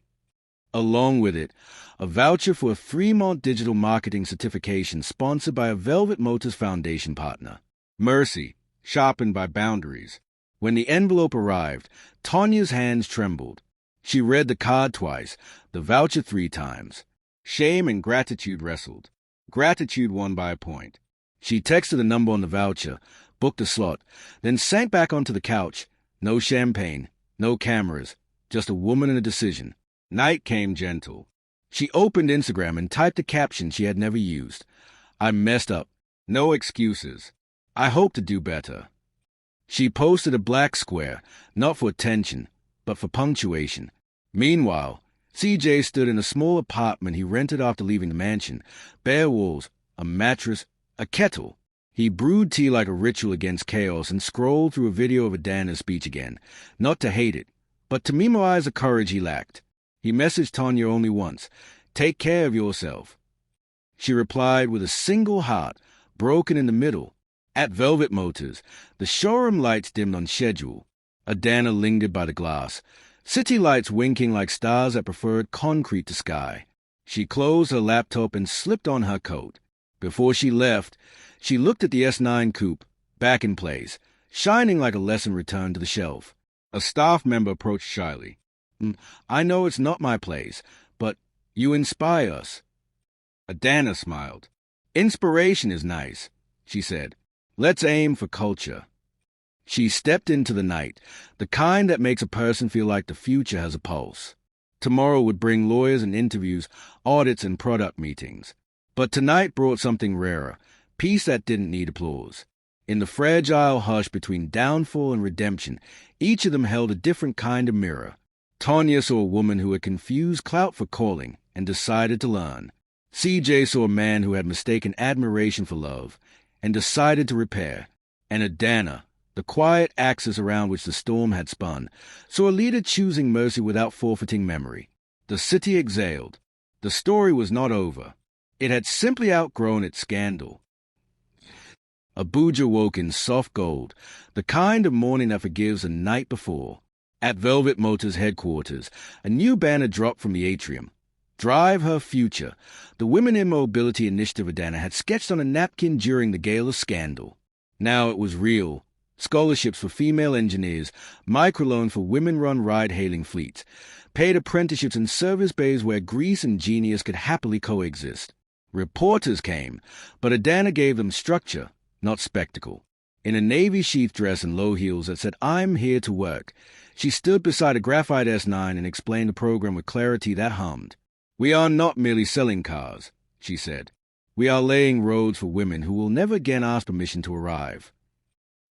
Along with it, a voucher for a Fremont Digital Marketing Certification sponsored by a Velvet Motors Foundation partner. Mercy, sharpened by boundaries. When the envelope arrived, Tonya's hands trembled. She read the card twice, the voucher 3 times. Shame and gratitude wrestled. Gratitude won by a point. She texted the number on the voucher, booked a slot, then sank back onto the couch. No champagne, no cameras, just a woman and a decision. Night came gentle. She opened Instagram and typed a caption she had never used. I messed up. No excuses. I hope to do better. She posted a black square, not for attention, but for punctuation. Meanwhile, CJ stood in a small apartment he rented after leaving the mansion. Bare walls, a mattress, a kettle. He brewed tea like a ritual against chaos and scrolled through a video of Adanna's speech again, not to hate it, but to memorize the courage he lacked. He messaged Tanya only once, "Take care of yourself." She replied with a single heart, broken in the middle. At Velvet Motors, the showroom lights dimmed on schedule. Adanna lingered by the glass, city lights winking like stars that preferred concrete to sky. She closed her laptop and slipped on her coat. Before she left, she looked at the S9 coupe, back in place, shining like a lesson returned to the shelf. A staff member approached shyly. "I know it's not my place, but you inspire us." Adanna smiled. "Inspiration is nice," she said. "Let's aim for culture." She stepped into the night, the kind that makes a person feel like the future has a pulse. Tomorrow would bring lawyers and interviews, audits and product meetings. But tonight brought something rarer, peace that didn't need applause. In the fragile hush between downfall and redemption, each of them held a different kind of mirror. Tanya saw a woman who had confused clout for calling and decided to learn. CJ saw a man who had mistaken admiration for love and decided to repair. And Adanna, the quiet axis around which the storm had spun, saw a leader choosing mercy without forfeiting memory. The city exhaled. The story was not over. It had simply outgrown its scandal. Abuja woke in soft gold, the kind of morning that forgives the night before. At Velvet Motors headquarters, a new banner dropped from the atrium. "Drive her future," the Women in Mobility initiative Adanna had sketched on a napkin during the gala scandal. Now it was real. Scholarships for female engineers, microloans for women-run ride-hailing fleets, paid apprenticeships in service bays where grease and genius could happily coexist. Reporters came, but Adanna gave them structure, not spectacle. In a navy sheath dress and low heels that said, "I'm here to work," she stood beside a graphite S9 and explained the program with clarity that hummed. "We are not merely selling cars," she said. "We are laying roads for women who will never again ask permission to arrive."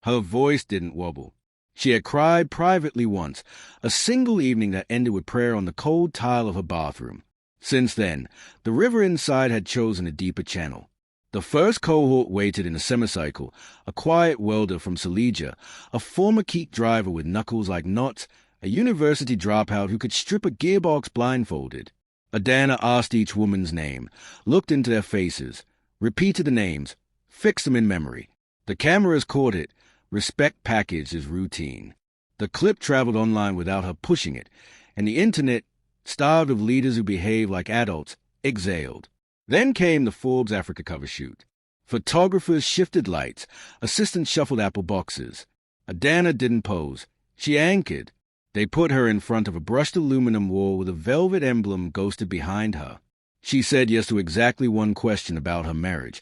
Her voice didn't wobble. She had cried privately once, a single evening that ended with prayer on the cold tile of her bathroom. Since then, the river inside had chosen a deeper channel. The first cohort waited in a semicycle, a quiet welder from Silesia, a former Keek driver with knuckles like knots, a university dropout who could strip a gearbox blindfolded. Adanna asked each woman's name, looked into their faces, repeated the names, fixed them in memory. The cameras caught it. Respect packaged as routine. The clip traveled online without her pushing it, and the internet, starved of leaders who behaved like adults, exhaled. Then came the Forbes Africa cover shoot. Photographers shifted lights, assistants shuffled apple boxes. Adanna didn't pose. She anchored. They put her in front of a brushed aluminum wall with a velvet emblem ghosted behind her. She said yes to exactly one question about her marriage.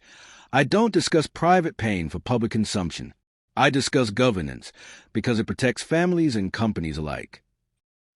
"I don't discuss private pain for public consumption. I discuss governance, because it protects families and companies alike."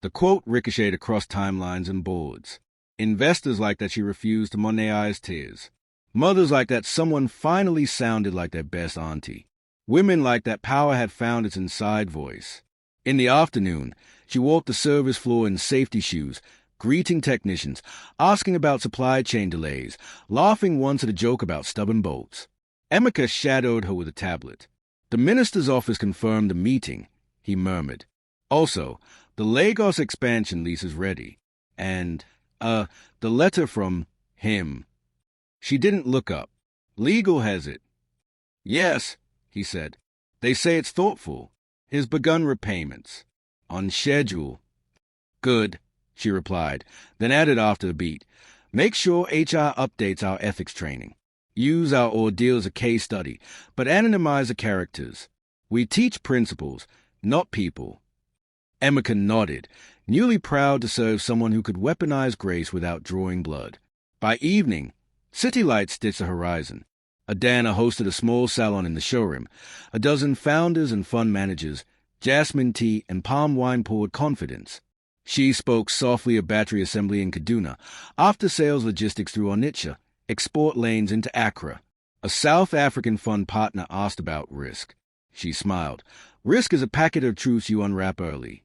The quote ricocheted across timelines and boards. Investors like that she refused to monetize tears. Mothers like that someone finally sounded like their best auntie. Women like that power had found its inside voice. In the afternoon, she walked the service floor in safety shoes, greeting technicians, asking about supply chain delays, laughing once at a joke about stubborn bolts. Emeka shadowed her with a tablet. "The minister's office confirmed the meeting," he murmured. "Also, the Lagos expansion lease is ready. And, the letter from him." She didn't look up. "Legal has it." "Yes," he said. "They say it's thoughtful. He's begun repayments. On schedule." "Good," she replied, then added after the beat, "Make sure HR updates our ethics training. Use our ordeal as a case study, but anonymize the characters. We teach principles, not people." Emeka nodded, newly proud to serve someone who could weaponize grace without drawing blood. By evening, city lights stitched the horizon. Adanna hosted a small salon in the showroom. A dozen founders and fund managers, jasmine tea and palm wine poured confidence. She spoke softly of battery assembly in Kaduna, after-sales logistics through Onitsha, export lanes into Accra. A South African fund partner asked about risk. She smiled. "Risk is a packet of truths you unwrap early."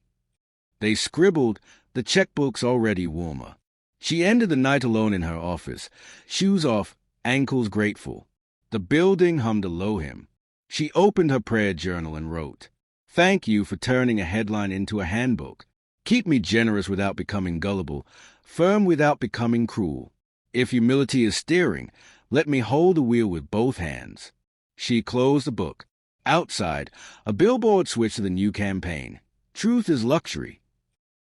They scribbled, the checkbooks already warmer. She ended the night alone in her office, shoes off, ankles grateful. The building hummed a low hymn. She opened her prayer journal and wrote, "Thank you for turning a headline into a handbook. Keep me generous without becoming gullible, firm without becoming cruel. If humility is steering, let me hold the wheel with both hands." She closed the book. Outside, a billboard switched to the new campaign. Truth is luxury.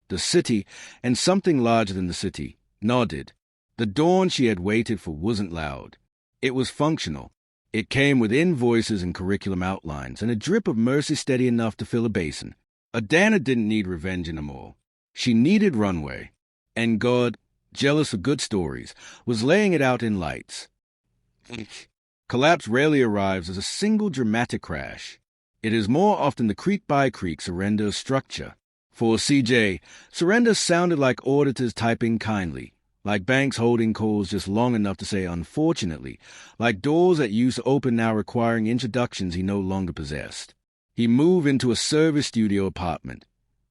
The city, and something larger than the city, nodded. The dawn she had waited for wasn't loud. It was functional. It came with invoices and curriculum outlines, and a drip of mercy steady enough to fill a basin. Adanna didn't need revenge anymore. She needed runway. And God, jealous of good stories, was laying it out in lights. Collapse rarely arrives as a single dramatic crash. It is more often the creak-by-creak surrender of structure. For CJ, surrender sounded like auditors typing kindly, like banks holding calls just long enough to say unfortunately, like doors that used to open now requiring introductions he no longer possessed. He moved into a service studio apartment.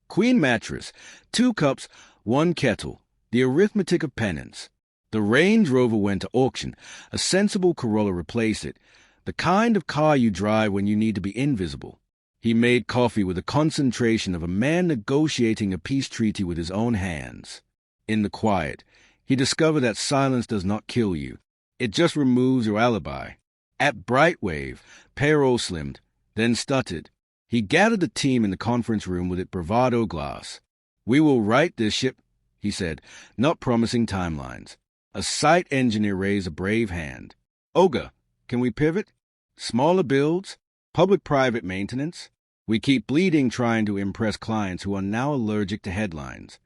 Queen mattress, 2 cups, 1 kettle, the arithmetic of penance. The Range Rover went to auction. A sensible Corolla replaced it, the kind of car you drive when you need to be invisible. He made coffee with the concentration of a man negotiating a peace treaty with his own hands. In the quiet, he discovered that silence does not kill you. It just removes your alibi. At Brightwave, payroll slimmed, then stuttered. He gathered the team in the conference room with its bravado glass. "We will right this ship," he said, not promising timelines. A site engineer raised a brave hand. "Oga, can we pivot? Smaller builds? Public-private maintenance? We keep bleeding trying to impress clients who are now allergic to headlines."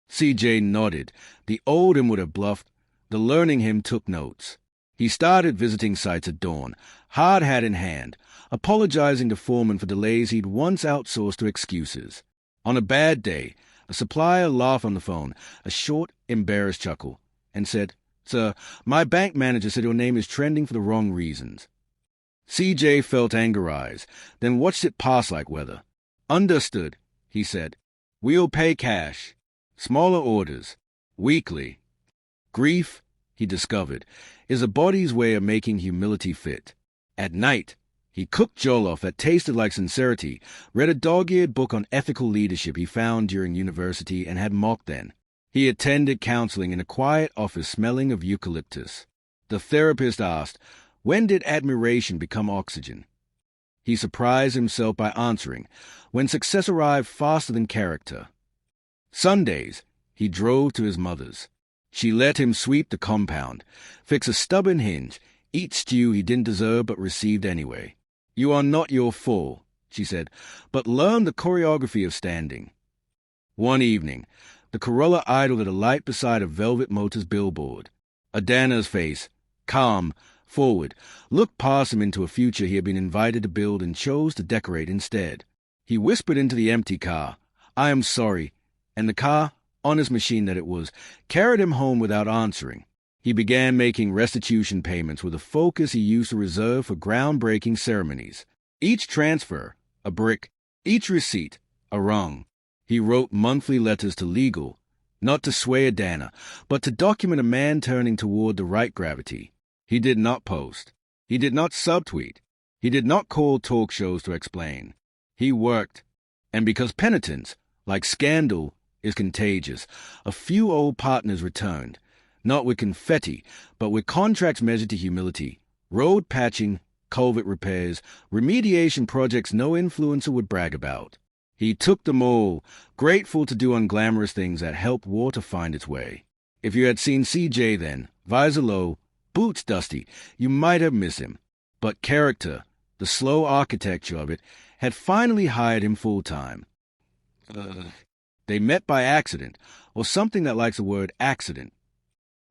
CJ nodded. The old him would have bluffed. The learning him took notes. He started visiting sites at dawn, hard hat in hand, apologizing to foremen for delays he'd once outsourced to excuses. On a bad day, a supplier laughed on the phone, a short, embarrassed chuckle, and said, "Sir, my bank manager said your name is trending for the wrong reasons." CJ felt anger rise, then watched it pass like weather. "Understood," he said. "We'll pay cash. Smaller orders. Weekly." Grief, he discovered, is a body's way of making humility fit. At night, he cooked jollof that tasted like sincerity, read a dog-eared book on ethical leadership he found during university and had mocked then. He attended counseling in a quiet office smelling of eucalyptus. The therapist asked, when did admiration become oxygen? He surprised himself by answering, when success arrived faster than character. Sundays, he drove to his mother's. She let him sweep the compound, fix a stubborn hinge, eat stew he didn't deserve but received anyway. "You are not your full," she said, "but learn the choreography of standing." One evening, the Corolla idled at a light beside a Velvet Motors billboard. Adanna's face, calm, forward, looked past him into a future he had been invited to build and chose to decorate instead. He whispered into the empty car, "I am sorry," and the car, honest machine that it was, carried him home without answering. He began making restitution payments with a focus he used to reserve for groundbreaking ceremonies. Each transfer, a brick, each receipt, a rung. He wrote monthly letters to legal, not to sway Adanna, but to document a man turning toward the right gravity. He did not post. He did not subtweet. He did not call talk shows to explain. He worked. And because penitence, like scandal, is contagious, a few old partners returned, not with confetti, but with contracts measured to humility, road patching, culvert repairs, remediation projects no influencer would brag about. He took them all, grateful to do unglamorous things that helped water find its way. If you had seen CJ then, visor low, boots dusty, you might have missed him. But character, the slow architecture of it, had finally hired him full-time. They met by accident, or something that likes the word accident.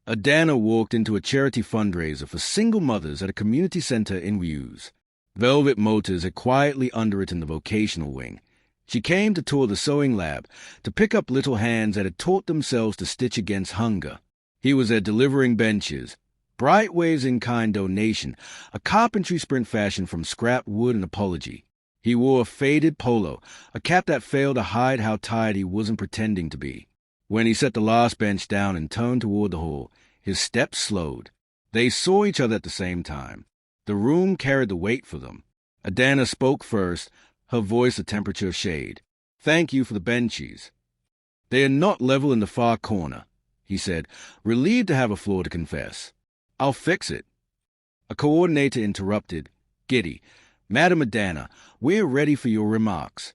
Adanna walked into a charity fundraiser for single mothers at a community center in Hughes. Velvet Motors had quietly underwritten the vocational wing. She came to tour the sewing lab, to pick up little hands that had taught themselves to stitch against hunger. He was there delivering benches, Brightwave's in-kind donation, a carpentry sprint fashion from scrap wood and apology. He wore a faded polo, a cap that failed to hide how tired he wasn't pretending to be. When he set the last bench down and turned toward the hall, his steps slowed. They saw each other at the same time. The room carried the weight for them. Adanna spoke first, her voice a temperature shade. "Thank you for the benches. They are not level in the far corner," he said, relieved to have a floor to confess. "I'll fix it." A coordinator interrupted, giddy. "Madam Adanna, we're ready for your remarks."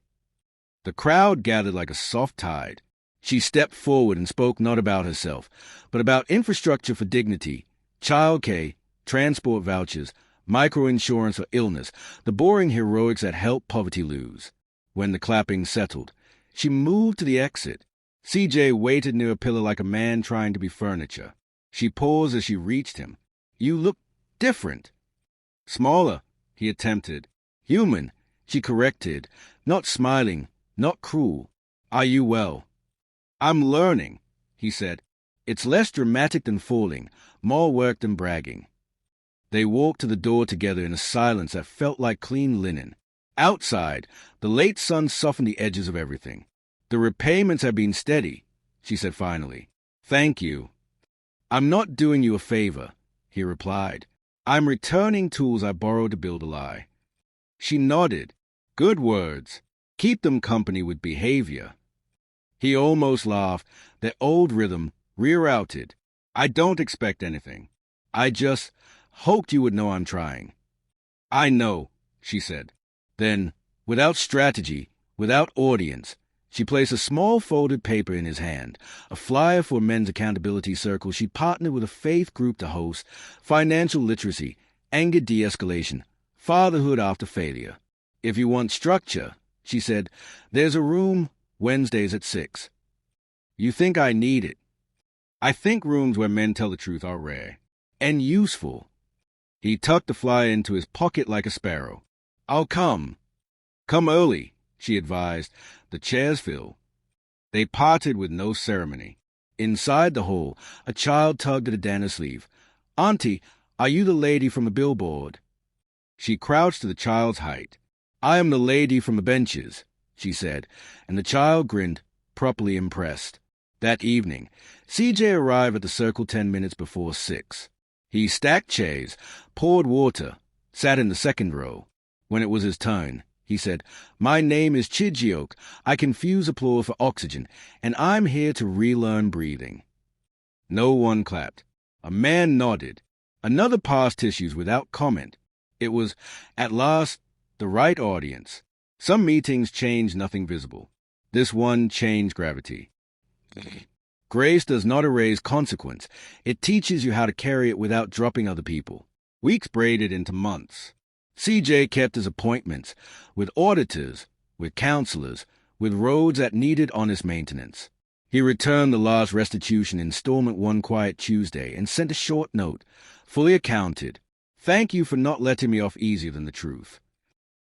The crowd gathered like a soft tide. She stepped forward and spoke not about herself, but about infrastructure for dignity, child care, transport vouchers, microinsurance for illness, the boring heroics that help poverty lose. When the clapping settled, she moved to the exit. CJ waited near a pillar like a man trying to be furniture. She paused as she reached him. "You look different." "Smaller," he attempted. "Human," she corrected, not smiling, not cruel. "Are you well?" "I'm learning," he said. "It's less dramatic than falling, more work than bragging." They walked to the door together in a silence that felt like clean linen. Outside, the late sun softened the edges of everything. "The repayments have been steady," she said finally. "Thank you." "I'm not doing you a favor," he replied. "I'm returning tools I borrowed to build a lie." She nodded. "Good words. Keep them company with behavior." He almost laughed, that old rhythm, rerouted. "I don't expect anything. I just hoped you would know I'm trying." "I know," she said. Then, without strategy, without audience, she placed a small folded paper in his hand, a flyer for a men's accountability circle she partnered with a faith group to host, financial literacy, anger de-escalation, fatherhood after failure. "If you want structure," she said, "there's a room Wednesdays at 6. You think I need it? I think rooms where men tell the truth are rare. And useful." He tucked the flyer into his pocket like a sparrow. "I'll come." "Come early," she advised. "The chairs fill." They parted with no ceremony. Inside the hall, a child tugged at Adanna's sleeve. "Auntie, are you the lady from the billboard?" She crouched to the child's height. "I am the lady from the benches," she said, and the child grinned, properly impressed. That evening, CJ arrived at the circle 10 minutes before 6. He stacked chairs, poured water, sat in the second row. When it was his turn, he said, "My name is Chijioke. I confuse applause for oxygen, and I'm here to relearn breathing." No one clapped. A man nodded. Another passed tissues without comment. It was, at last, the right audience. Some meetings change nothing visible. This one changed gravity. Grace does not erase consequence. It teaches you how to carry it without dropping other people. Weeks braided into months. CJ kept his appointments with auditors, with counselors, with roads that needed honest maintenance. He returned the last restitution installment one quiet Tuesday and sent a short note, fully accounted. "Thank you for not letting me off easier than the truth."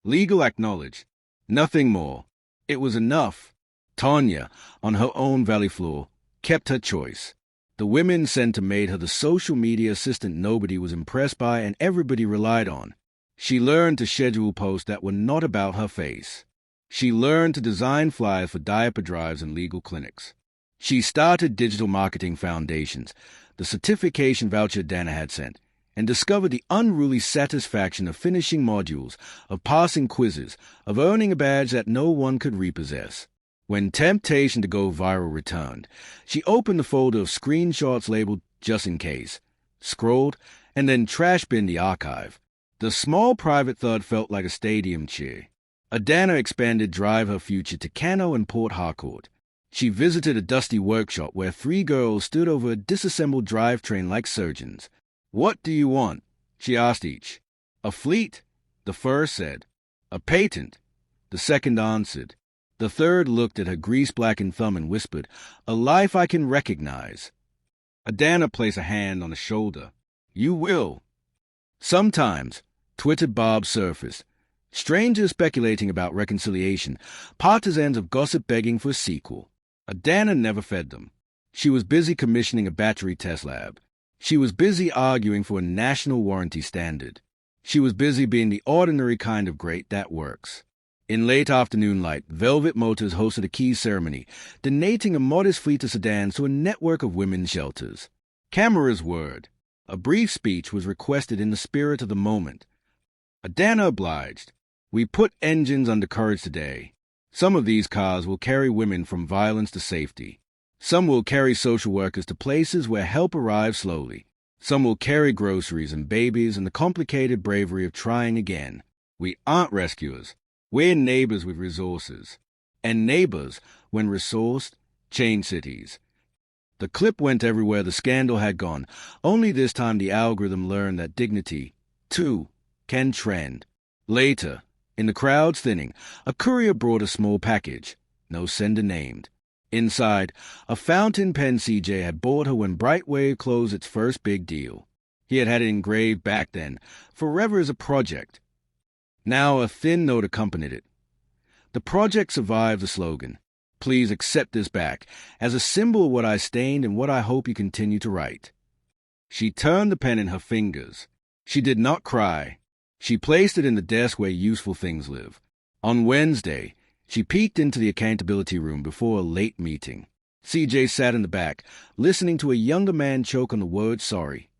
Legal acknowledged. Nothing more. It was enough. Tanya, on her own valley floor, kept her choice. The women's center made her the social media assistant nobody was impressed by and everybody relied on. She learned to schedule posts that were not about her face. She learned to design flyers for diaper drives and legal clinics. She started digital marketing foundations, the certification voucher Adanna had sent, and discovered the unruly satisfaction of finishing modules, of passing quizzes, of earning a badge that no one could repossess. When temptation to go viral returned, she opened the folder of screenshots labeled "just in case," scrolled, and then trash-binned the archive. The small private thud felt like a stadium cheer. Adanna expanded Drive Her Future to Kano and Port Harcourt. She visited a dusty workshop where 3 girls stood over a disassembled drivetrain like surgeons. "What do you want?" she asked each. "A fleet?" the first said. "A patent?" the second answered. The third looked at her grease-blackened thumb and whispered, "A life I can recognize." Adanna placed a hand on the shoulder. "You will." Sometimes, Twitter Bob surfaced. Strangers speculating about reconciliation, partisans of gossip begging for a sequel. Adanna never fed them. She was busy commissioning a battery test lab. She was busy arguing for a national warranty standard. She was busy being the ordinary kind of great that works. In late afternoon light, Velvet Motors hosted a key ceremony, donating a modest fleet of sedans to a network of women's shelters. Camera's word. A brief speech was requested in the spirit of the moment. Adanna obliged. We put engines under courage today. Some of these cars will carry women from violence to safety. Some will carry social workers to places where help arrives slowly. Some will carry groceries and babies and the complicated bravery of trying again. We aren't rescuers. We're neighbors with resources. And neighbors, when resourced, change cities. The clip went everywhere the scandal had gone. Only this time the algorithm learned that dignity, too, can trend. Later, in the crowds thinning, a courier brought a small package, no sender named. Inside, a fountain pen CJ had bought her when Brightwave closed its first big deal. He had had it engraved back then, forever as a project. Now a thin note accompanied it. The project survived the slogan, "Please accept this back, as a symbol of what I stained and what I hope you continue to write." She turned the pen in her fingers. She did not cry. She placed it in the desk where useful things live. On Wednesday, she peeked into the accountability room before a late meeting. CJ sat in the back, listening to a younger man choke on the word sorry.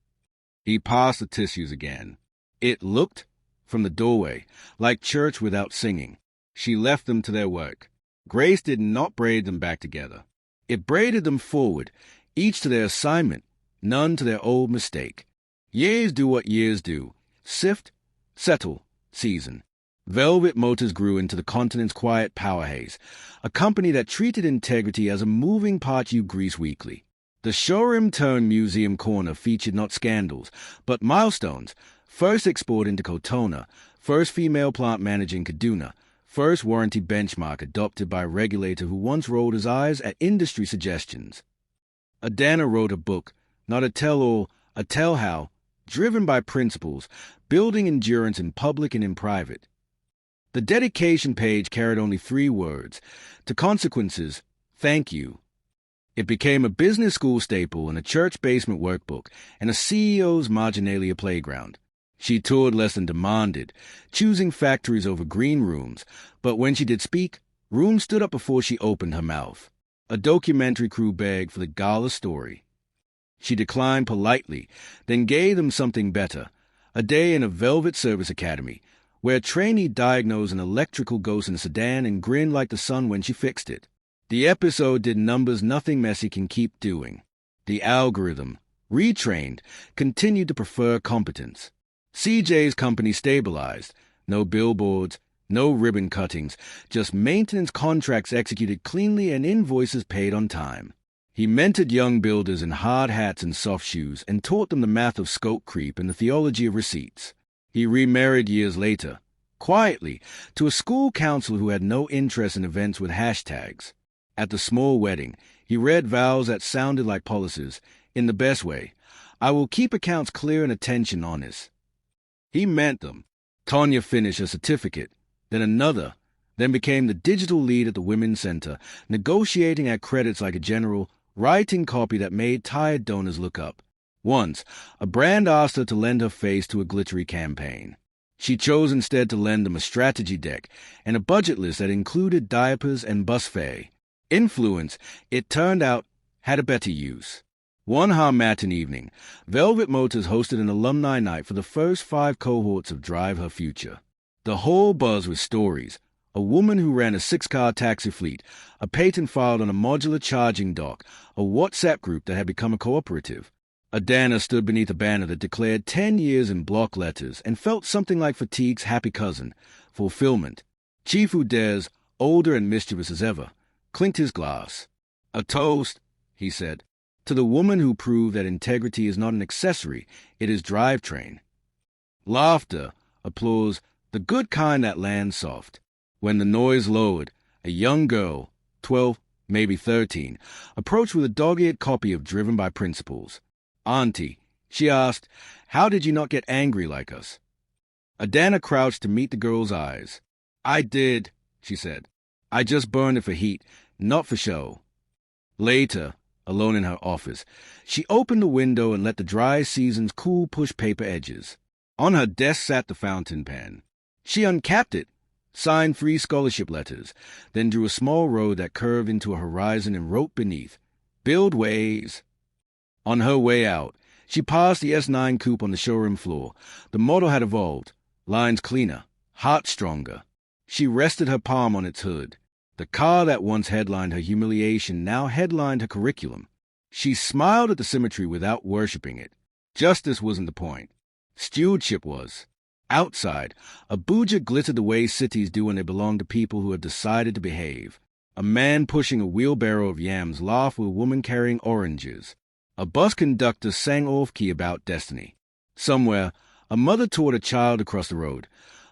He passed the tissues again. It looked, from the doorway, like church without singing. She left them to their work. Grace did not braid them back together. It braided them forward, each to their assignment, none to their old mistake. Years do what years do. Sift, settle, season. Velvet Motors grew into the continent's quiet power haze, a company that treated integrity as a moving part you grease weekly. The showroom-turned-museum corner featured not scandals, but milestones. First export into Kotona, first female plant manager in Kaduna, first warranty benchmark adopted by a regulator who once rolled his eyes at industry suggestions. Adanna wrote a book, not a tell-all, a tell-how, driven by principles, building endurance in public and in private. The dedication page carried only 3 words. To consequences, thank you. It became a business school staple and a church basement workbook and a CEO's marginalia playground. She toured less than demanded, choosing factories over green rooms, but when she did speak, rooms stood up before she opened her mouth. A documentary crew begged for the gala story. She declined politely, then gave them something better, a day in a velvet service academy, where a trainee diagnosed an electrical ghost in a sedan and grinned like the sun when she fixed it. The episode did numbers nothing messy can keep doing. The algorithm, retrained, continued to prefer competence. CJ's company stabilized. No billboards, no ribbon cuttings, just maintenance contracts executed cleanly and invoices paid on time. He mentored young builders in hard hats and soft shoes and taught them the math of scope creep and the theology of receipts. He remarried years later, quietly, to a school counselor who had no interest in events with hashtags. At the small wedding, he read vows that sounded like policies, in the best way. I will keep accounts clear and attention honest. He meant them. Tanya finished a certificate, then another, then became the digital lead at the Women's Center, negotiating at credits like a general, writing copy that made tired donors look up. Once, a brand asked her to lend her face to a glittery campaign. She chose instead to lend them a strategy deck and a budget list that included diapers and bus fare. Influence, it turned out, had a better use. One Harmattan evening, Velvet Motors hosted an alumni night for the first 5 cohorts of Drive Her Future. The whole buzz with stories. A woman who ran a 6-car taxi fleet, a patent filed on a modular charging dock, a WhatsApp group that had become a cooperative. Adanna stood beneath a banner that declared 10 years in block letters and felt something like fatigue's happy cousin, fulfillment. Chief Udez, older and mischievous as ever, clinked his glass. "A toast," he said, "to the woman who proved that integrity is not an accessory, it is drivetrain." Laughter, applause, the good kind that lands soft. When the noise lowered, a young girl, 12, maybe 13, approached with a dog-eared copy of Driven by Principles. "Auntie," she asked, "how did you not get angry like us?" Adanna crouched to meet the girl's eyes. "I did," she said. "I just burned it for heat, not for show." Later, alone in her office, she opened the window and let the dry season's cool push paper edges. On her desk sat the fountain pen. She uncapped it, signed 3 scholarship letters, then drew a small road that curved into a horizon and wrote beneath, "Build ways." On her way out, she passed the S9 coupe on the showroom floor. The model had evolved. Lines cleaner, heart stronger. She rested her palm on its hood. The car that once headlined her humiliation now headlined her curriculum. She smiled at the symmetry without worshipping it. Justice wasn't the point. Stewardship was. Outside, Abuja glittered the way cities do when they belong to people who have decided to behave. A man pushing a wheelbarrow of yams laughed with a woman carrying oranges. A bus conductor sang off-key about destiny. Somewhere, a mother taught a child across the road,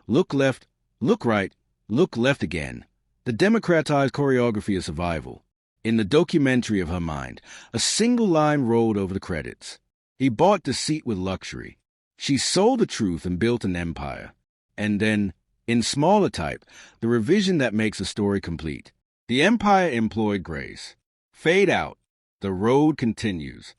"Look left, look right, look left again." The democratized choreography of survival. In the documentary of her mind, a single line rolled over the credits. He bought deceit with luxury. She sold the truth and built an empire. And then, in smaller type, the revision that makes a story complete. The empire employed grace. Fade out. The road continues.